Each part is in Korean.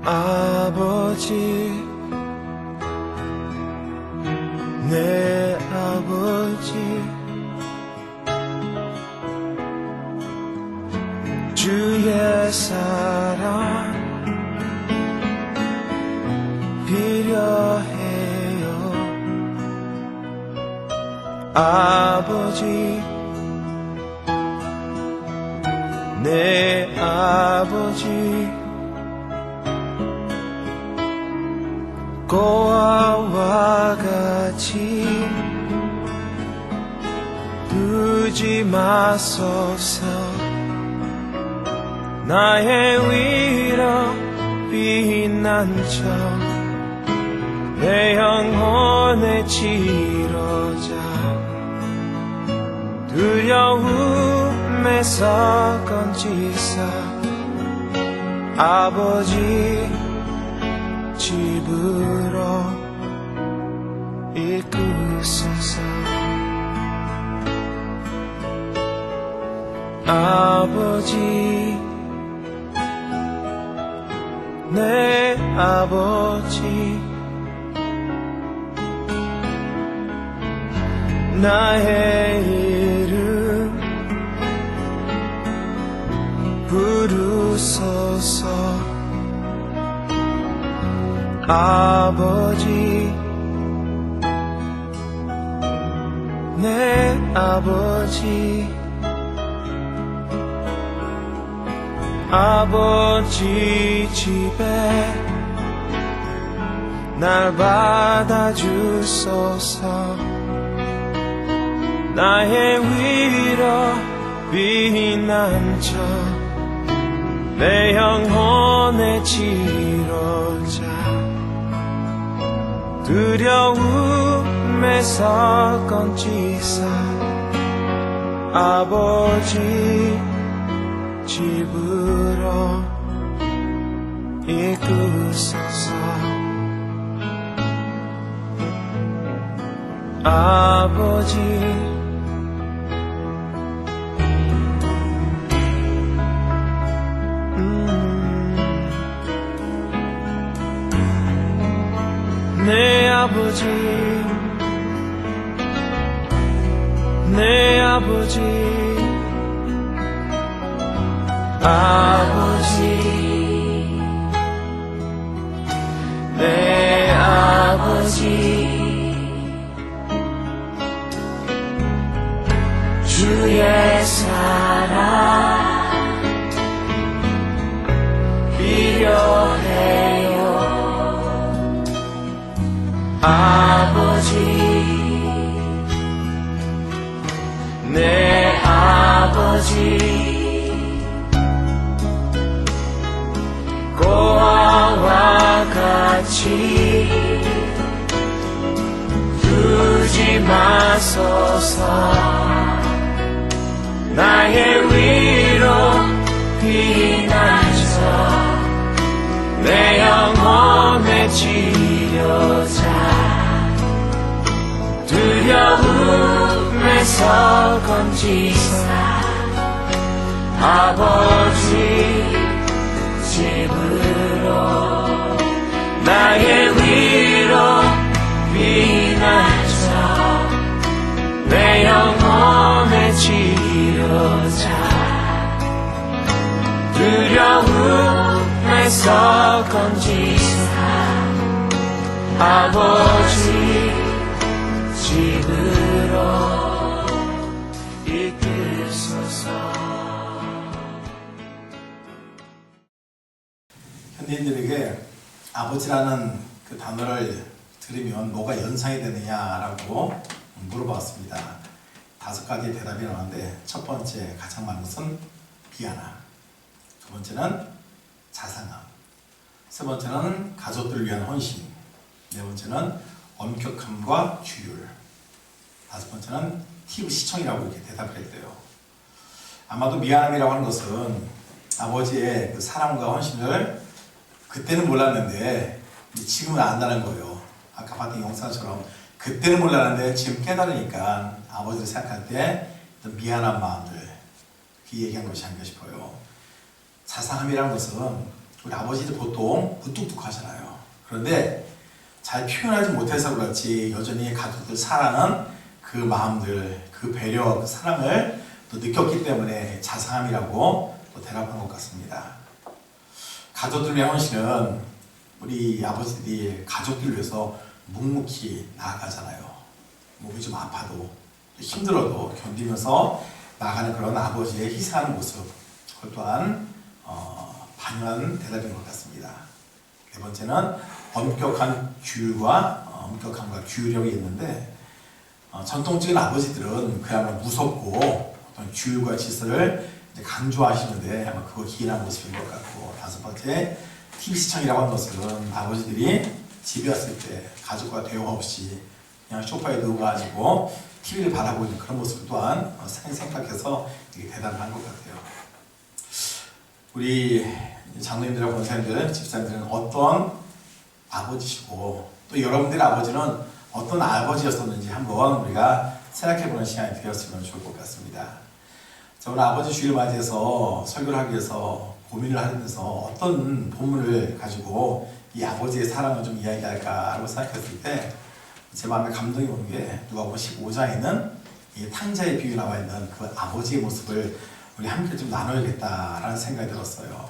아버지, 내 아버지, 주의 사랑 필요해요. 아버지, 내 아버지, 고아와 같이 두지 마소서. 나의 위로 피난처, 내 영혼의 치료자, 두려움에서 건지사 아버지 집으로 이끄소서. 아버지, 내 아버지, 나의 이름 부르소서. 아버지, 내 아버지, 아버지 집에 날 받아주소서. 나의 위로 피난처, 내 영혼의 치료자, 두려움에서 건지사 아버지 집으로 이끄소서. 아버지, 내 아버지, 내 아버지, 아버지, 내 아버지, 주의 사랑 필요해요. 아버지, 내 아버지, 고아와 같이 두지 마소서. 나의 위로 피난처, 내 영혼의 치료자, 두려움에서 건지사 아버지 집으로. 나의 위로 피난처, 내 영혼의 치료자, 두려움에서 건지사 아버지 집으로 이끌소서. 현대인들에게 아버지라는 그 단어를 들으면 뭐가 연상이 되느냐라고 물어봤습니다. 5가지의 대답이 나왔는데, 첫 번째 가장 많은 것은 미안함, 두 번째는 자상함, 세 번째는 가족들을 위한 헌신, 네 번째는 엄격함과 규율, 다섯 번째는 TV 시청이라고 이렇게 대답을 했대요. 아마도 미안함이라고 하는 것은 아버지의 그 사랑과 헌신을 그때는 몰랐는데 지금은 안다는 거예요. 아까 봤던 영상처럼 그때는 몰랐는데 지금 깨달으니까 아버지를 생각할 때 미안한 마음들, 그 얘기한 것이 아닌가 싶어요. 자상함이라는 것은 우리 아버지들 보통 무뚝뚝하잖아요. 그런데 잘 표현하지 못해서 그렇지 여전히 가족들 사랑하는 그 마음들, 그 배려, 그 사랑을 또 느꼈기 때문에 자상함이라고 또 대답한 것 같습니다. 가족들 위한 헌신은 우리 아버지들이 가족들을 위해서 묵묵히 나아가잖아요. 몸이 좀 아파도 힘들어도 견디면서 나가는 그런 아버지의 희생하는 모습, 그것 또한 반영한 대답인 것 같습니다. 네 번째는 엄격한 엄격함과 규율력이 있는데 전통적인 아버지들은 그야말로 무섭고 어떤 규율과 질서를 강조하시는데 아마 그거 기인한 모습인 것 같고, 다섯 번째 TV 시청이라고 하는 것은 아버지들이 집에 왔을 때 가족과 대화 없이 그냥 소파에 누워가지고 TV를 바라보고 있는 그런 모습 또한 생각해서 대단한 것 같아요. 우리 장로님들하고 권사님들, 집사님들은 어떤 아버지시고 또 여러분들의 아버지는 어떤 아버지였었는지 한번 우리가 생각해보는 시간이 되었으면 좋을 것 같습니다. 자, 오늘 아버지 주일을 맞이해서 설교를 하기 위해서 고민을 하면서 어떤 본문을 가지고 이 아버지의 사랑을 좀 이야기할까라고 생각했을 때 제 마음에 감동이 오는 게 누가복음 15장에 있는 이 탕자의 비유 나와 있는 그 아버지의 모습을 우리 함께 좀 나눠야겠다라는 생각이 들었어요.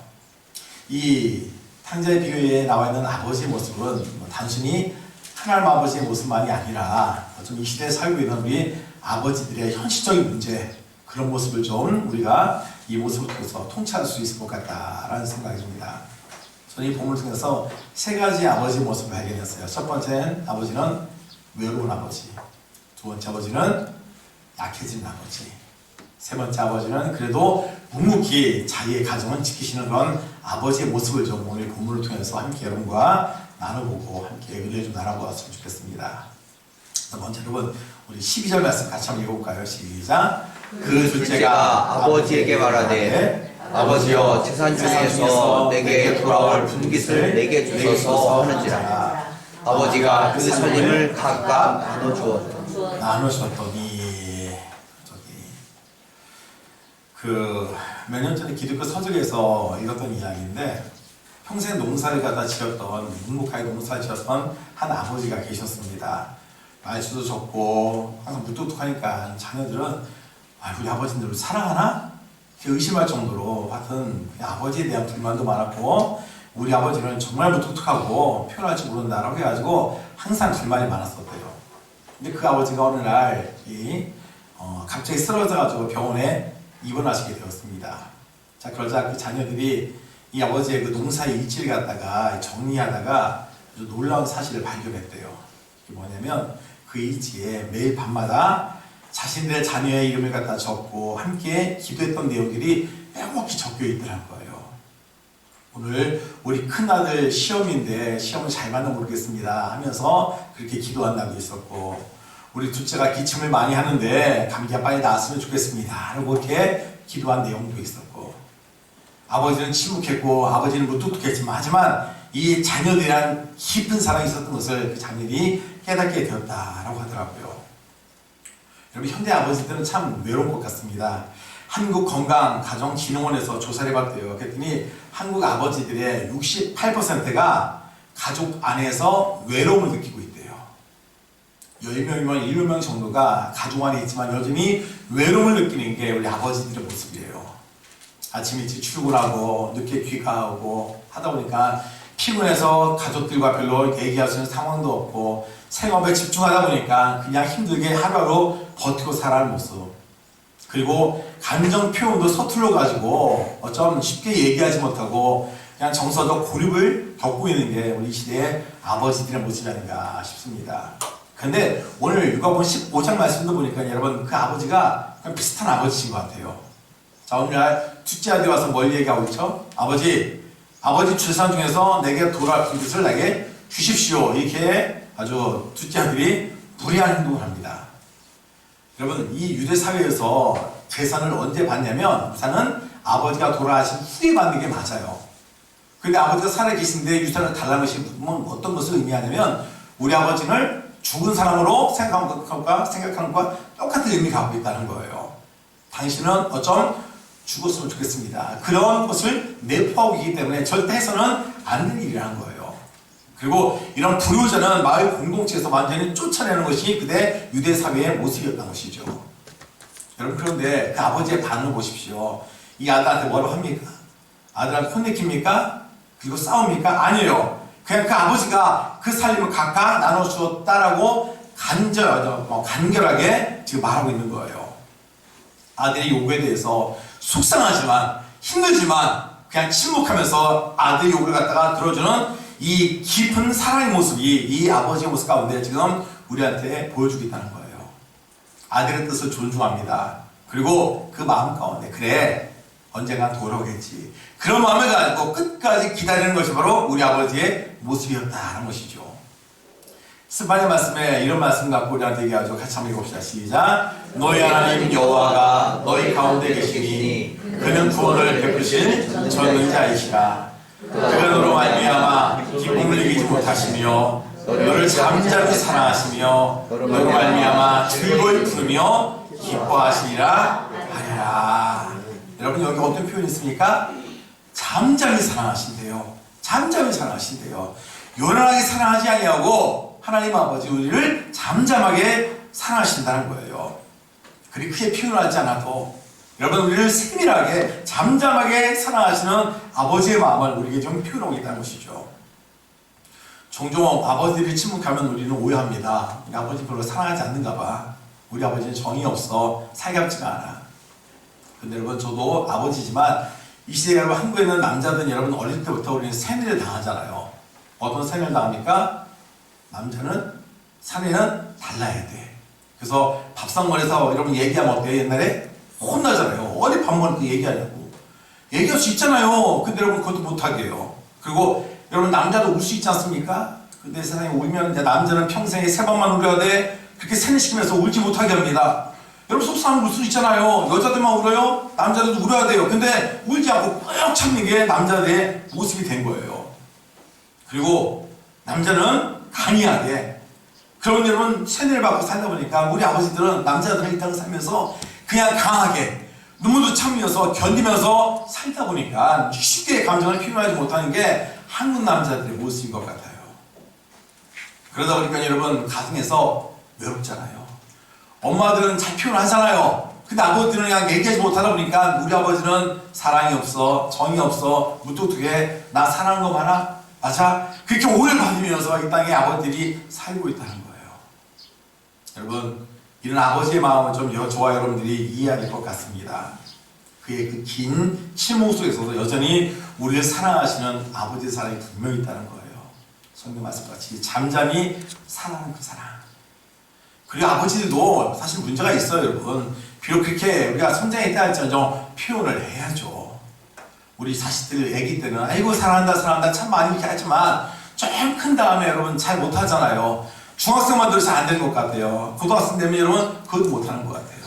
이 탕자의 비유에 나와 있는 아버지의 모습은 단순히 하나님 아버지의 모습만이 아니라 좀 이 시대에 살고 있는 우리 아버지들의 현실적인 문제, 그런 모습을 좀 우리가 이 모습을 통해서 통찰할 수 있을 것 같다라는 생각이 듭니다. 저는 이 본문을 통해서 세 가지 아버지의 모습을 발견했어요. 첫 번째는 아버지는 외로운 아버지, 두 번째 아버지는 약해진 아버지, 세 번째 아버지는 그래도 묵묵히 자기의 가정을 지키시는 그런 아버지의 모습을 좀 오늘 본문을 통해서 함께 여러분과 나눠보고 함께 은혜 좀 나눠보았으면 좋겠습니다. 먼저 여러분 우리 12절 말씀 같이 한번 읽어볼까요? 시작. 그 둘째가 아버지에게 말하되 아버지여 재산 중에서 내게 돌아올 분깃을 내게 주소서 하는지라. 아버지가 그 살림을 각각 나누셨더니 몇 년 전에 기독교 서적에서 읽었던 이야기인데, 평생 농사를 갖다 지었던, 묵묵하게 농사를 지었던 한 아버지가 계셨습니다. 말수도 적고 항상 무뚝뚝하니까 자녀들은 우리 아버지는 우리 사랑하나? 의심할 정도로 하여튼 아버지에 대한 불만도 많았고, 우리 아버지는 정말 무뚝뚝하고 표현할 줄 모른다라고 해가지고 항상 불만이 많았었대요. 근데 그 아버지가 어느 날 갑자기 쓰러져가지고 병원에 입원하시게 되었습니다. 자, 그러자 그 자녀들이 이 아버지의 그 농사의 일지를 갖다가 정리하다가 아주 놀라운 사실을 발견했대요. 이게 뭐냐면 그 일지에 매일 밤마다 자신들의 자녀의 이름을 갖다 적고 함께 기도했던 내용들이 빼곡히 적혀 있더라는 거예요. 오늘 우리 큰아들 시험인데 시험을 잘 봤나 모르겠습니다 하면서 그렇게 기도한다고 있었고, 우리 둘째가 기침을 많이 하는데 감기가 빨리 나았으면 좋겠습니다 라고 이렇게 기도한 내용도 있었고, 아버지는 침묵했고 아버지는 무뚝뚝했지만 하지만 이 자녀들에 대한 깊은 사랑이 있었던 것을 그 자녀들이 깨닫게 되었다라고 하더라고요. 여러분, 현대 아버지들은 참 외로운 것 같습니다. 한국건강가정진흥원에서 조사를 해봤대요. 그랬더니 한국 아버지들의 68%가 가족 안에서 외로움을 느끼고 있대요. 10명이면 7명 정도가 가족 안에 있지만 여전히 외로움을 느끼는 게 우리 아버지들의 모습이에요. 아침 일찍 출근하고 늦게 귀가하고 하다 보니까 피곤해서 가족들과 별로 얘기할 수 있는 상황도 없고 생업에 집중하다 보니까 그냥 힘들게 하루하루 버티고 살아가는 모습, 그리고 감정 표현도 서툴러가지고 어쩜 쉽게 얘기하지 못하고 그냥 정서적 고립을 겪고 있는 게 우리 시대의 아버지들의 모습이 아닌가 싶습니다. 근데 오늘 누가복음 15장 말씀도 보니까 여러분 그 아버지가 그냥 비슷한 아버지신 것 같아요. 자, 오늘날 둘째 아들이 와서 뭘 얘기하고 있죠? 아버지 출산 중에서 내게 돌아올 분깃을 내게 주십시오. 이렇게 아주 둘째 아들이 무리한 행동을 합니다. 여러분, 이 유대 사회에서 재산을 언제 받냐면 우선은 아버지가 돌아가신 후에 받는 게 맞아요. 근데 아버지가 살아계신데 유산을 달라는 것이 어떤 것을 의미하냐면 우리 아버지는 죽은 사람으로 생각하는 것과 똑같은 의미를 갖고 있다는 거예요. 당신은 어쩜 죽었으면 좋겠습니다. 그런 것을 내포하고 있기 때문에 절대 해서는 안 되는 일이라는 거예요. 그리고 이런 불효자는 마을 공동체에서 완전히 쫓아내는 것이 그대 유대 사회의 모습이었던 것이죠. 여러분, 그런데 그 아버지의 반응을 보십시오. 이 아들한테 뭐라고 합니까? 아들한테 혼내킵니까? 그리고 싸웁니까? 아니에요. 그냥 그 아버지가 그 살림을 각각 나눠주었다라고 간결하게 지금 말하고 있는 거예요. 아들의 요구에 대해서 속상하지만 힘들지만 그냥 침묵하면서 아들의 요구를 갖다가 들어주는 이 깊은 사랑의 모습이 이 아버지의 모습 가운데 지금 우리한테 보여주고 있다는 거예요. 아들의 뜻을 존중합니다. 그리고 그 마음 가운데 그래 언젠간 돌아오겠지, 그런 마음을 가지고 끝까지 기다리는 것이 바로 우리 아버지의 모습이었다는 것이죠. 스바냐 말씀에 이런 말씀 갖고 우리한테 얘기하죠. 같이 한번 읽어봅시다. 시작. 너희 하나님 여호와가 너희 가운데 계시니 그는 구원을 베푸신 전능자이시라. 그가 너로 말미암아 기쁨을 이기지 못하시며 너를 잠잠히 사랑하시며 너로 말미암아 즐거이 부르며 기뻐하시리라 하리라. 여러분, 여기 어떤 표현이 있습니까? 잠잠히 사랑하신대요. 잠잠히 사랑하신대요. 요란하게 사랑하지 아니하고 하나님 아버지 우리를 잠잠하게 사랑하신다는 거예요. 그리 크게 표현하지 않아도 여러분, 우리를 세밀하게 잠잠하게 사랑하시는 아버지의 마음을 우리에게 좀 표현하고 있다는 것이죠. 종종 아버지들이 침묵하면 우리는 오해합니다. 우리 아버지 별로 사랑하지 않는가 봐. 우리 아버지는 정이 없어. 살갑지가 않아. 근데 여러분, 저도 아버지지만 이 시대에 여러분, 한국에 있는 남자들은 여러분 어릴 때부터 우리는 세뇌를 당하잖아요. 어떤 세뇌를 당합니까? 남자는 사내는 달라야 돼. 그래서 밥상머리에서 여러분 얘기하면 어때요? 옛날에 혼나잖아요. 어디 밥 먹을 때 얘기하냐고. 얘기할 수 있잖아요. 근데 여러분 그것도 못하게 해요. 그리고 여러분, 남자도 울 수 있지 않습니까? 근데 세상에 울면 이제 남자는 평생에 3번만 울어야 돼. 그렇게 세뇌시키면서 울지 못하게 합니다. 여러분, 속상하면 울 수 있잖아요. 여자들만 울어요? 남자들도 울어야 돼요. 근데 울지 않고 꾹 참는 게 남자들의 모습이 된 거예요. 그리고 남자는 강인하게. 그런 여러분, 세뇌를 받고 살다 보니까 우리 아버지들은 남자들은 일단 살면서 그냥 강하게 눈물도 참으면서 견디면서 살다 보니까 쉽게 감정을 표현하지 못하는 게 한국 남자들의 모습인 것 같아요. 그러다 보니까 여러분, 가정에서 외롭잖아요. 엄마들은 잘 표현하잖아요. 근데 아버지들은 그냥 얘기하지 못하다 보니까 우리 아버지는 사랑이 없어, 정이 없어, 무뚝뚝해, 나 사랑하는 거 많아? 맞아? 그렇게 오해를 받으면서 이 땅에 아버지들이 살고 있다는 거예요. 여러분, 이런 아버지의 마음은 좀 저와 여러분들이 이해해야 될 것 같습니다. 그의 그 긴 침묵 속에서도 여전히 우리를 사랑하시는 아버지의 사랑이 분명히 있다는 거예요. 성경 말씀같이 잠잠히 사랑하는 그 사랑. 그리고 아버지들도 사실 문제가 있어요, 여러분. 비록 그렇게 우리가 성장했다 할지언정 표현을 해야죠. 우리 자식들 애기 때는 아이고 사랑한다 사랑한다 참 많이 이렇게 하지만 좀 큰 다음에 여러분 잘 못하잖아요. 중학생만 들어서 잘 안 되는 것 같아요. 고등학생 되면 여러분 그것도 못하는 것 같아요.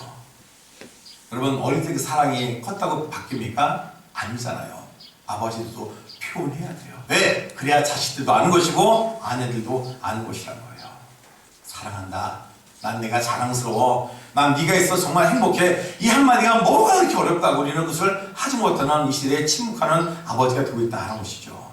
여러분, 어릴 때 그 사랑이 컸다고 바뀝니까? 아니잖아요. 아버지도 표현해야 돼요. 왜? 그래야 자식들도 아는 것이고 아내들도 아는 것이라는 거예요. 사랑한다. 난 내가 자랑스러워. 난 네가 있어 정말 행복해. 이 한마디가 뭐가 그렇게 어렵다고 우리는 그것을 하지 못하는 이 시대에 침묵하는 아버지가 되고 있다는 것이죠.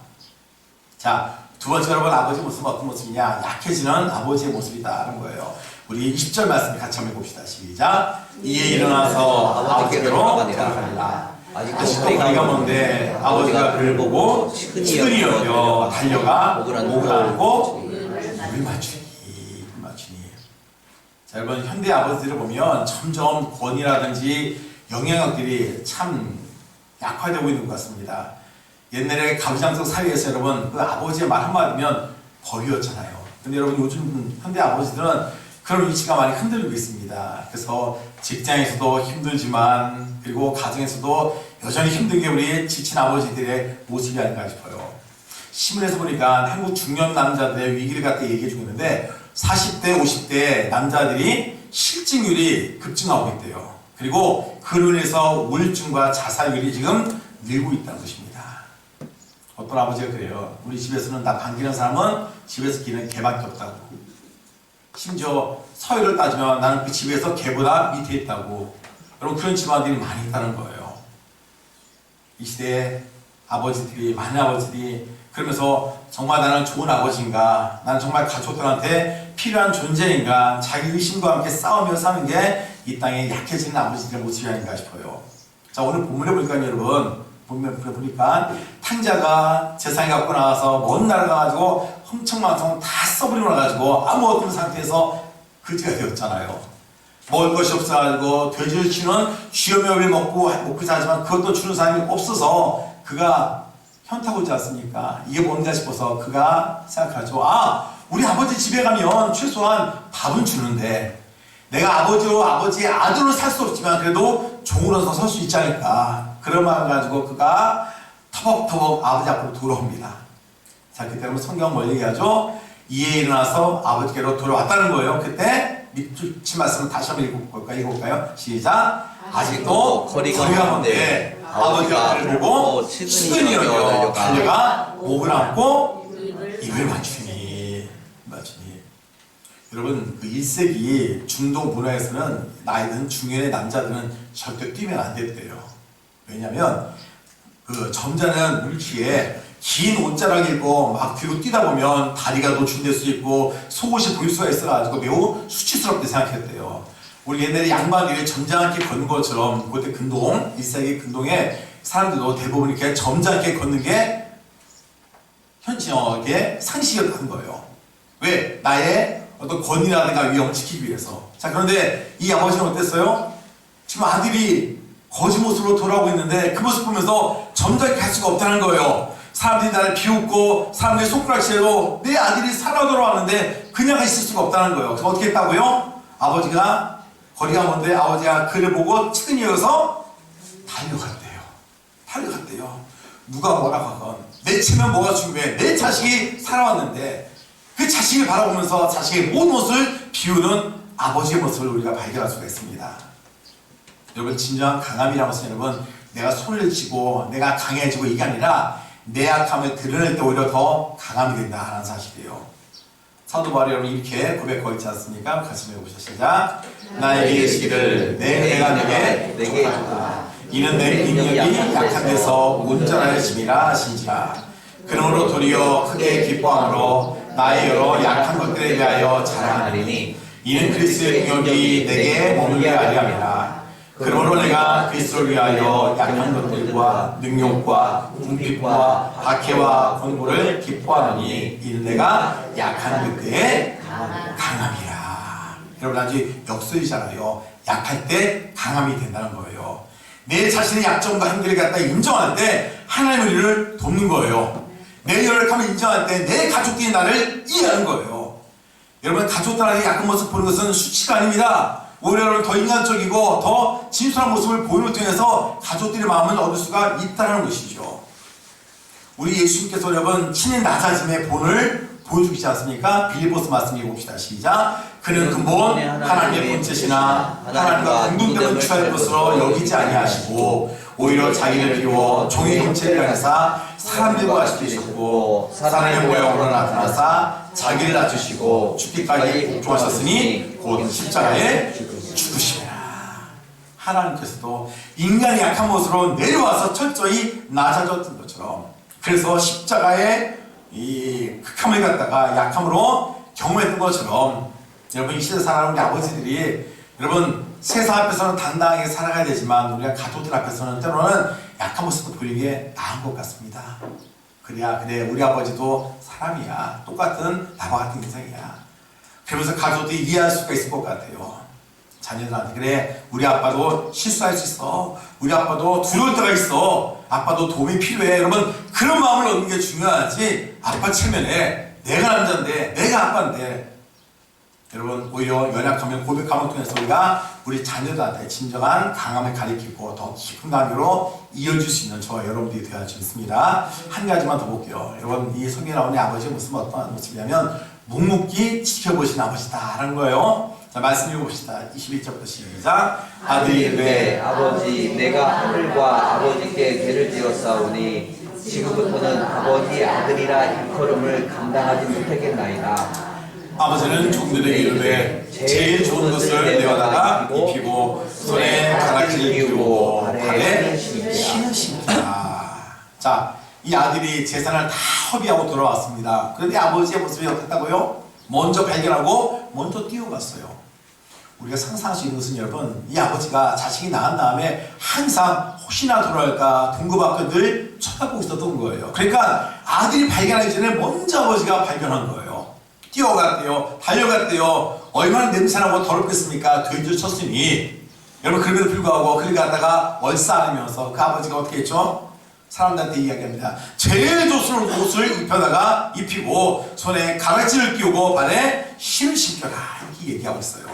자, 두 번째 여러분, 아버지의 모습은 어떤 모습이냐? 약해지는 아버지의 모습이다라는 거예요. 우리 20절 말씀 같이 한번 봅시다. 시작. 이에 일어나서 아버지께로 돌아가니라. 아직도 거리가 먼데 아버지가 그를 보고 측은히 여겨 달려가 목을 안고 물 맞추니. 자, 여러분, 현대 아버지들을 보면 점점 권위라든지 영향력들이 참 약화되고 있는 것 같습니다. 옛날에 가부장적 사회에서 여러분 그 아버지의 말 한마디면 벌이었잖아요. 근데 여러분, 요즘 현대 아버지들은 그런 위치가 많이 흔들리고 있습니다. 그래서 직장에서도 힘들지만 그리고 가정에서도 여전히 힘든 게 우리 지친 아버지들의 모습이 아닌가 싶어요. 신문에서 보니까 한국 중년 남자들의 위기를 갖다 얘기해주고 있는데 40대, 50대 남자들이 실직률이 급증하고 있대요. 그리고 그로 인해서 우울증과 자살률이 지금 늘고 있다는 것입니다. 어떤 아버지가 그래요. 우리 집에서는 나 반기는 사람은 집에서 기는 개밖에 없다고. 심지어 서열을 따지면 나는 그 집에서 개보다 밑에 있다고. 여러분, 그런 집안들이 많이 있다는 거예요. 이 시대에 아버지들이, 많은 아버지들이 그러면서 정말 나는 좋은 아버지인가, 나는 정말 가족들한테 필요한 존재인가, 자기 의심과 함께 싸우며 사는 게 이 땅에 약해지는 아버지들의 모습이 아닌가 싶어요. 자, 오늘 본문에 보니까 여러분, 본문에 보니까 탕자가 재산을 갖고 나와서 먼 나라 가가지고 흥청망청 다 써버리고 나가지고 아무 없는 상태에서 그지가 되었잖아요. 먹을 것이 없어가지고 돼지를 치는 쥐어매를 먹고 자지만 그것도 주는 사람이 없어서 그가 현타가 오지 않습니까? 이게 뭔가 싶어서 그가 생각하죠. 아, 우리 아버지 집에 가면 최소한 밥은 주는데 내가 아버지의 아들로 살 수 없지만 그래도 종으로서 설 수 있지 않을까. 그런 마음을 가지고 그가 터벅터벅 아버지 앞으로 돌아옵니다. 자, 그때 성경은 뭘 얘기하죠? 이에 일어나서 아버지께로 돌아왔다는 거예요. 그때 밑줄 말씀을 다시 한번 읽어볼까요? 시작. 아직도 거리가 먼데 아버지가 그를 보고 시근이 여겨 달려가 목을 안고 입을 맞추니. 여러분, 그 1세기 중동 문화에서는 나이든 중년의 남자들은 절대 뛰면 안 됐대요. 왜냐면 그 점잖은 물기에 긴 옷자락을 입고 막 뒤로 뛰다 보면 다리가 노출될 수 있고 속옷이 보일 수가 있어가지고 매우 수치스럽게 생각했대요. 우리 옛날에 양반들이 점잖게 걷는 것처럼 그때 근동, 1세기 근동에 사람들도 대부분 이렇게 점잖게 걷는 게 현지역의 상식이었다는 거예요. 왜? 나의 어떤 권위라든가 위험을 지키기 위해서. 자, 그런데 이 아버지는 어땠어요? 지금 아들이 거지 모습으로 돌아오고 있는데 그 모습 보면서 점잖게 갈 수가 없다는 거예요. 사람들이 나를 비웃고 사람들이 손가락질로 내 아들이 살아 돌아왔는데 그냥 있을 수가 없다는 거예요. 그럼 어떻게 했다고요? 아버지가 거리가 먼데 아버지가 그를 보고 치근히 여기서 달려갔대요. 누가 뭐라고 하건 내 치면 뭐가 중요해. 내 자식이 살아왔는데 그 자식을 바라보면서 자식의 모든 것을 비우는 아버지의 모습을 우리가 발견할 수가 있습니다. 여러분, 진정한 강함이라는 것은 여러분, 내가 손을 쥐고 내가 강해지고 이게 아니라 내 약함을 드러낼 때 오히려 더 강함이 된다 하는 사실이에요. 사도 바울이 여러분 이렇게 고백하고 있지 않습니까? 같이 읽어보시죠. 시작. 나에게 이르시기를 내가 내게 줬다. 이는 내 능력이 약한 데서 온전하여 짐이라 하신지라. 그러므로 도리어 크게 기뻐함으로 나의 여러 약한 것들에 대하여 자랑하리니 이는 그리스도의 능력이 내게 머물게 하려 함이라. 그러므로 내가 그리스도를 위하여 약한 것들과 능력과 궁핍과 박해와 권고를 기뻐하노니 이는 내가 약한 그때에 강함이라. 여러분, 아직 역설이잖아요. 약할 때 강함이 된다는 거예요. 내 자신의 약점과 한계를 갖다 인정할 때 하나님의 일을 돕는 거예요. 내 열악함을 인정할 때 내 가족들이 나를 이해하는 거예요. 여러분, 가족들한테 약한 모습 보는 것은 수치가 아닙니다. 오히려 더 인간적이고 더 진솔한 모습을 보이는 통해서 가족들의 마음을 얻을 수가 있다는 것이죠. 우리 예수님께서 여러분 친히 낮아짐의 본을 보여주시지 않습니까? 빌립보서 말씀 읽어봅시다. 시작. 그는 근본 하나님의 본체시나 하나님과 공동됨을 취할 것으로 여기지 아니하시고 오히려 자기를 비워 종의 형체를 하사 사람들과 같이 되셨고 사람의 모양으로 나타나사 자기를 낮추시고 죽기까지 복종하셨으니 곧 십자가에 죽으시리라. 하나님께서도 인간이 약한 모습으로 내려와서 철저히 낮아졌던 것처럼, 그래서 십자가의 이 극함을 갖다가 약함으로 경험했던 것처럼, 여러분 이 시대 살아가는 우리 아버지들이 여러분 세상 앞에서는 당당하게 살아가야 되지만 우리가 가족들 앞에서는 때로는 약한 모습도 보이게 나은 것 같습니다. 그래 우리 아버지도 사람이야. 똑같은 나와 같은 인생이야. 그러면서 가족들이 이해할 수가 있을 것 같아요. 자녀들한테 그래 우리 아빠도 실수할 수 있어. 우리 아빠도 두려울 때가 있어. 아빠도 도움이 필요해. 여러분 그런 마음을 얻는 게 중요하지. 아빠 체면에 내가 남자인데 내가 아빠인데. 여러분 오히려 연약하면 고백함을 통해서 우리가 우리 자녀들한테 진정한 강함을 가리키고 더 깊은 관계로 이어줄 수 있는 저와 여러분들이 되어야 좋습니다. 한 가지만 더 볼게요. 여러분 이 성경에 나오는 아버지의 모습은 어떤 모습이냐면 묵묵히 지켜보신 아버지다라는 거예요. 자 말씀 읽어봅시다. 21절부터 시작. 아들이 이르되 아버지 내가 하늘과 아버지께 죄를 지었사오니 지금부터는 아버지 아들이라 일컬음을 감당하지 못하겠나이다. 아버지는 종들에게 이르되 제일 좋은 것을 내어다가 입히고 손에 가락지를 끼우고 발에 신을 신기라. 자, 이 아들이 재산을 다 허비하고 돌아왔습니다. 그런데 아버지의 모습이 어땠다고요? 먼저 발견하고 먼저 뛰어갔어요. 우리가 상상할 수 있는 것은 여러분, 이 아버지가 자식이 낳은 다음에 항상 혹시나 돌아올까 동거받고 늘 쳐다보고 있었던 거예요. 그러니까 아들이 발견하기 전에 먼저 아버지가 발견한 거예요. 뛰어갔대요. 달려갔대요. 얼마나 냄새나고 더럽겠습니까? 돼지를 쳤으니. 여러분, 그럼에도 불구하고 그를 갖다가 얼싸안으면서 그 아버지가 어떻게 했죠? 사람들한테 이야기합니다. 제일 좋은 옷을 입히고 손에 가락지를 끼우고 발에 신을 신겨라, 이렇게 얘기하고 있어요.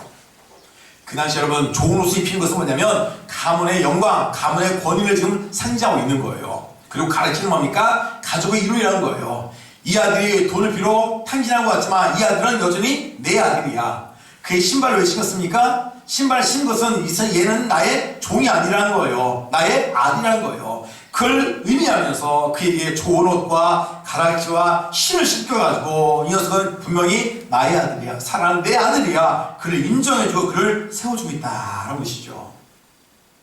그 당시 여러분, 좋은 옷을 입히는 것은 뭐냐면 가문의 영광, 가문의 권위를 지금 상징하고 있는 거예요. 그리고 가르치는 뭡니까? 가족의 이름이라는 거예요. 이 아들이 돈을 비록 탕진하고 왔지만 이 아들은 여전히 내 아들이야. 그의 신발을 왜 신었습니까? 신발을 신은 것은 얘는 나의 종이 아니라는 거예요. 나의 아들이라는 거예요. 그걸 의미하면서 그에게 좋은 옷과 가락지와 신을 신겨가지고 이 녀석은 분명히 나의 아들이야, 사랑하는 내 아들이야, 그를 인정해주고 그를 세워주고 있다라는 것이죠.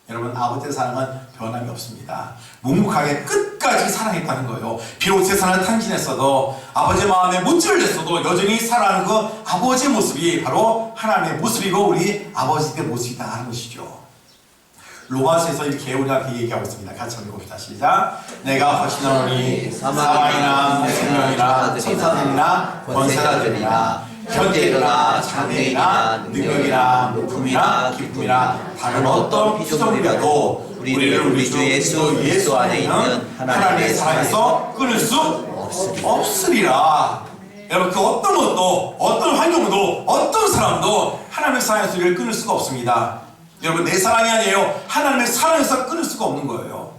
여러분, 아버지의 사랑은 변함이 없습니다. 묵묵하게 끝까지 사랑했다는 거예요. 비록 세상을 탕진했어도, 아버지의 마음에 못질을 냈어도 여전히 사랑하는 그 아버지의 모습이 바로 하나님의 모습이고 우리 아버지의 모습이다 하는 것이죠. 로마서에서 이렇게 우리한테 얘기하고 있습니다. 같이 읽어봅시다. 시작. 내가 확신하노니 사망이나 생명이나 천사들이나 권세자들이나 현재이나 장래이나 능력이나 높음이나 기쁨이나 다른 어떤 피조물이라도 우리를 우리 주 예수 안에 있는 하나님의 사랑에서 끊을 수 없으리라. 여러분, 그 어떤 것도, 어떤 환경도, 어떤 사람도 하나님의 사랑에서 우리를 끊을 수가 없습니다. 여러분, 내 사랑이 아니에요. 하나님의 사랑에서 끊을 수가 없는 거예요.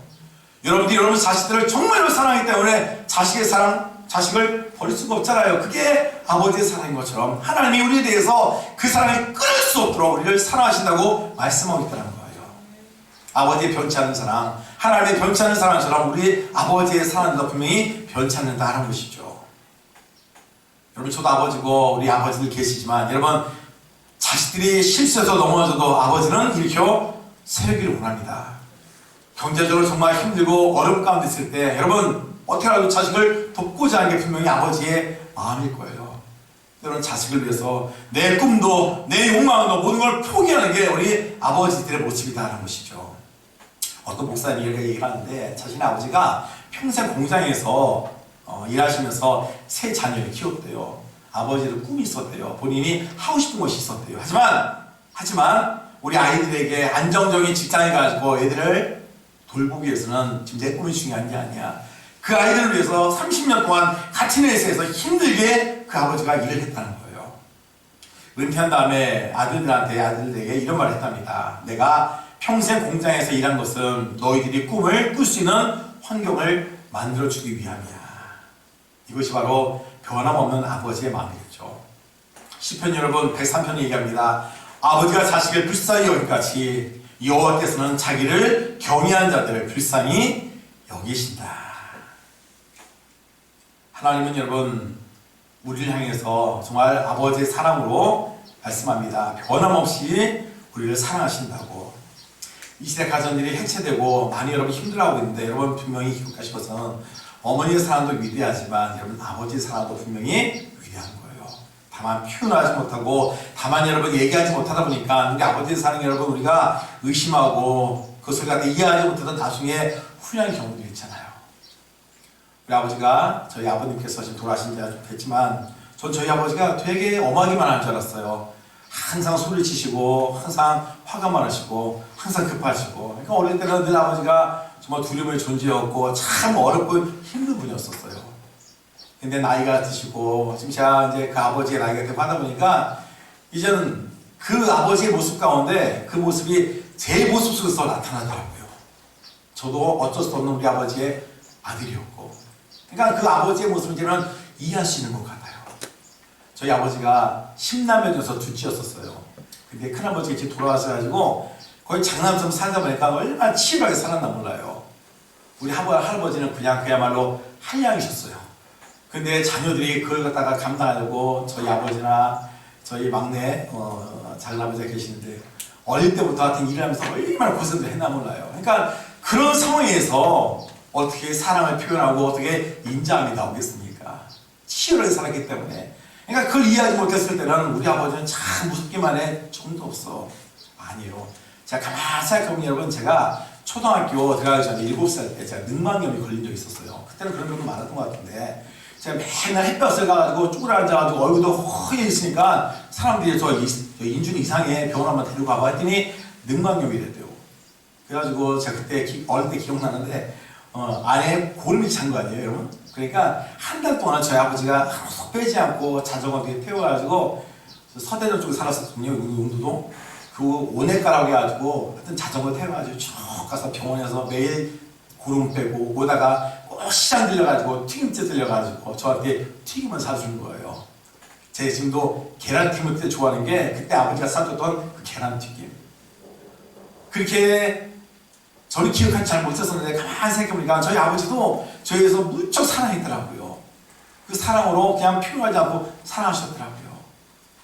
여러분들이 여러분 자식들을 정말로 사랑하기 때문에 자식의 사랑, 자식을 버릴 수가 없잖아요. 그게 아버지의 사랑인 것처럼 하나님이 우리에 대해서 그 사랑을 끊을 수 없도록 우리를 사랑하신다고 말씀하고 있다는 거예요. 아버지의 변치 않는 사랑, 하나님의 변치 않는 사랑처럼 우리 아버지의 사랑도 분명히 변치 않는다는 것이죠. 여러분, 저도 아버지고 우리 아버지들 계시지만 여러분, 자식들이 실수해서 넘어져도 아버지는 일으켜 세우기를 원합니다. 경제적으로 정말 힘들고 어려움 가운데 있을 때 여러분, 어떻게라도 자식을 돕고자 하는 게 분명히 아버지의 마음일 거예요. 여러분, 자식을 위해서 내 꿈도 내 욕망도 모든 걸 포기하는 게 우리 아버지들의 모습이다라는 것이죠. 어떤 목사님이 이렇게 얘기를 하는데 자신의 아버지가 평생 공장에서 일하시면서 세 자녀를 키웠대요. 아버지의 꿈이 있었대요. 본인이 하고 싶은 것이 있었대요. 하지만 우리 아이들에게 안정적인 직장을 가지고 애들을 돌보기 위해서는 지금 내 꿈이 중요한 게 아니야. 그 아이들을 위해서 30년 동안 같은 회사에서 힘들게 그 아버지가 일을 했다는 거예요. 은퇴한 다음에 아들들에게 이런 말을 했답니다. 내가 평생 공장에서 일한 것은 너희들이 꿈을 꿀 수 있는 환경을 만들어주기 위함이야. 이것이 바로 변함없는 아버지의 마음이겠죠. 시편 여러분 103편에 얘기합니다. 아버지가 자식을 불쌍히 여기까지 여호와께서는 자기를 경외한 자들을 불쌍히 여기신다. 하나님은 여러분 우리를 향해서 정말 아버지의 사랑으로 말씀합니다. 변함없이 우리를 사랑하신다고. 이 시대 가정들이 해체되고 많이 여러분 힘들어하고 있는데 여러분 분명히 기억하실 것은 어머니의 사랑도 위대하지만 여러분 아버지의 사랑도 분명히 위대한 거예요. 다만 표현하지 못하고 다만 여러분 얘기하지 못하다 보니까 우리 아버지의 사랑 여러분 우리가 의심하고 그것을 갖다 이해하지 못하던 나중에 후회하는 경우도 있잖아요. 우리 아버지가 저희 아버님께서 지금 돌아가신 지가 좀 됐지만 전 저희 아버지가 되게 엄하기만 할 줄 알았어요. 항상 소리를 치시고 항상 화가 많으시고 항상 급하시고 그러니까 어릴 때는 늘 아버지가 정말 두려움의 존재였고 참 어렵고 힘든 분이었었어요. 근데 나이가 드시고 지금 제가 이제 그 아버지의 나이가 되고 하다 보니까 이제는 그 아버지의 모습 가운데 그 모습이 제 모습 속에서 나타나더라고요. 저도 어쩔 수 없는 우리 아버지의 아들이었고 그러니까 그 아버지의 모습을 저는 이해할 수 있는 것 같아요. 저희 아버지가 10남매 중에서 둘째였었어요. 근데 큰아버지가 이제 돌아가셔가지고 거의 장남처럼 살다 보니까 얼마나 치열하게 살았나 몰라요. 우리 할아버지는 그야말로 한량이셨어요. 근데 자녀들이 그걸 갖다가 감당하려고 저희 아버지나 저희 막내 장남아버지가 계시는데 어릴 때부터 하여튼 일을 하면서 얼마나 고생을 했나 몰라요. 그러니까 그런 상황에서 어떻게 사랑을 표현하고 어떻게 인자함이 나오겠습니까? 치열하게 살았기 때문에. 그러니까 그걸 이해하지 못했을 때는 우리 아버지는 참 무섭기만 해. 좀도 없어. 아니요. 제가 가만히 생각해보면 여러분, 제가 초등학교 들어가기 전에 7살 때 제가 늑막염이 걸린 적이 있었어요. 그때는 그런 적도 많았던 것 같은데 제가 맨날 햇볕을 가가지고 쭈그려 앉아가지고 얼굴도 허여 있으니까 사람들이 저 인준이 이상해, 병원 한번 데리고 가봐 했더니 늑막염이 됐대요. 그래가지고 제가 그때 어릴 때 기억나는데 안에 골미 찬 거 아니에요, 여러분? 그러니까 한 달 동안 저희 아버지가 하루 빼지 않고 자전거 뒤에 태워가지고 서대전 쪽에 살았었거든요, 용두동. 그 온해가라고 해가지고 하여튼 자전거 태워가지고 쭉 가서 병원에서 매일 구름 빼고 오다가 꼭 시장 들려가지고 튀김집 들려가지고 저한테 튀김을 사주는 거예요. 제가 지금도 계란튀김을 그때 좋아하는 게 그때 아버지가 사줬던 그 계란튀김. 그렇게 저는 기억하지 잘 못했었는데 가만히 생각해보니까 저희 아버지도 저희에서 무척 사랑했더라고요. 그 사랑으로 그냥 표현하지 않고 사랑하셨더라고요.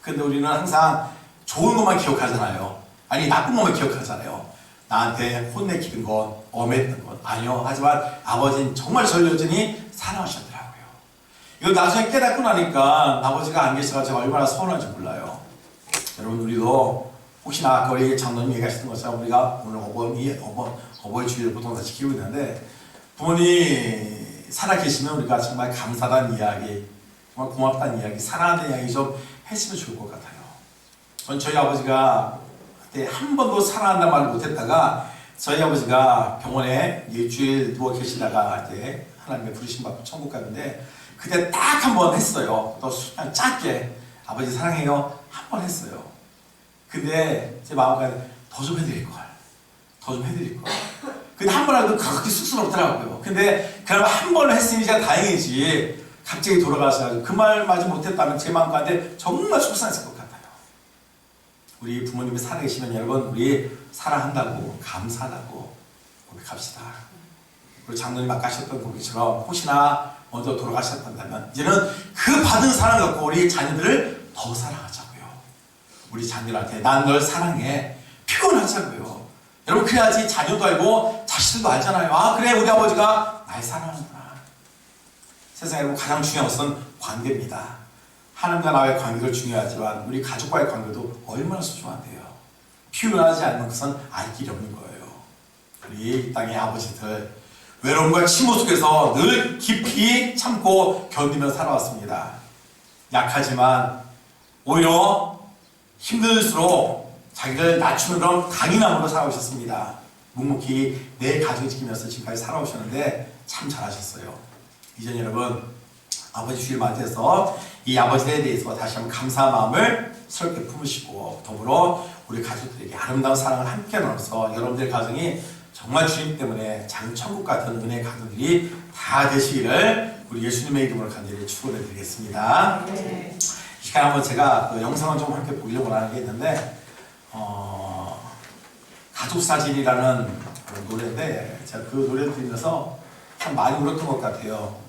근데 우리는 항상 좋은 것만 기억하잖아요. 아니 나쁜 것만 기억하잖아요. 나한테 혼내키는 것, 엄했던 것 아니요. 하지만 아버지는 정말 저를 여전히 사랑하셨더라고요. 이거 나중에 깨닫고 나니까 아버지가 안 계셔서 제가 얼마나 서운한지 몰라요. 여러분, 우리도 혹시나 아까 우리 장로님 얘기하셨던 것처럼 우리가 오늘 어버이 주일을 보통 다 지키고 있는데 부모님 살아계시면 우리가 정말 감사하다는 이야기, 정말 고맙다는 이야기, 사랑하는 이야기 좀 했으면 좋을 것 같아요. 전 저희 아버지가 그때 한 번도 사랑한다는 말을 못했다가 저희 아버지가 병원에 일주일 누워 계시다가 이제 하나님의 부르심 받고 천국 갔는데 그때 딱 한 번 했어요. 또 그냥 짧게 아버지 사랑해요 한 번 했어요. 근데 제 마음가짐 더 좀 해드릴 걸, 더 좀 해드릴 걸. 근데 한 번 하고도 그렇게 쑥스럽더라고요. 근데 그럼 한 번을 했으니 제가 다행이지 갑자기 돌아가셔가지고 그 말 마저 못했다면 제 마음가짐 정말 속상했을 것 같아요. 우리 부모님이 살아계시면 여러분, 우리 사랑한다고 감사하다고 고백합시다. 우리 장로님 아까 하셨던 고백처럼 혹시나 먼저 돌아가셨다면 이제는 그 받은 사랑을 갖고 우리 자녀들을 더 사랑하자고요. 우리 자녀들한테 난 널 사랑해 표현하자고요. 여러분, 그래야지 자녀도 알고 자식들도 알잖아요. 아, 그래, 우리 아버지가 날 사랑하는구나. 세상에 여러분, 가장 중요한 것은 관계입니다. 하나님과 나와의 관계가 중요하지만 우리 가족과의 관계도 얼마나 소중한데요. 표현하지 않는 것은 알 길이 없는 거예요. 우리 이 땅의 아버지들 외로움과 침묵 속에서 늘 깊이 참고 견디며 살아왔습니다. 약하지만 오히려 힘들수록 자기를 낮추는 그런 강인함으로 살아오셨습니다. 묵묵히 내 가족을 지키면서 지금까지 살아오셨는데 참 잘하셨어요. 이제 여러분, 아버지 주일 맞이해서 이 아버지에 대해서 다시 한번 감사한 마음을 새롭게 품으시고 더불어 우리 가족들에게 아름다운 사랑을 함께 나눠서 여러분들의 가정이 정말 주님 때문에 장천국 같은 은혜의 가정들이 다 되시기를 우리 예수님의 이름으로 간절히 축원을 드리겠습니다. 이 시간 한번 제가 그 영상을 좀 함께 보려고 하는 게 있는데 가족사진이라는 노래인데 제가 그 노래를 들으면서 참 많이 울었던 것 같아요.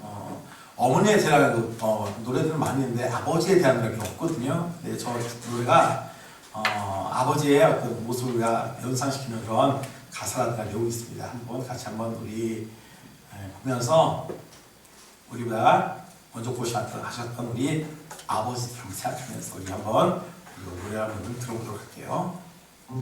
어머니에 대한 노래들은 많이 있는데 아버지에 대한 노래가 없거든요. 근데 저 노래가 아버지의 어떤 모습을 연상시키는 그런 가사가 내용이 있습니다. 같이 한번 우리 보면서 우리가 먼저 고시하셨던 우리 아버지를 생각하면서 우리 한번 노래 한번 들어보도록 할게요.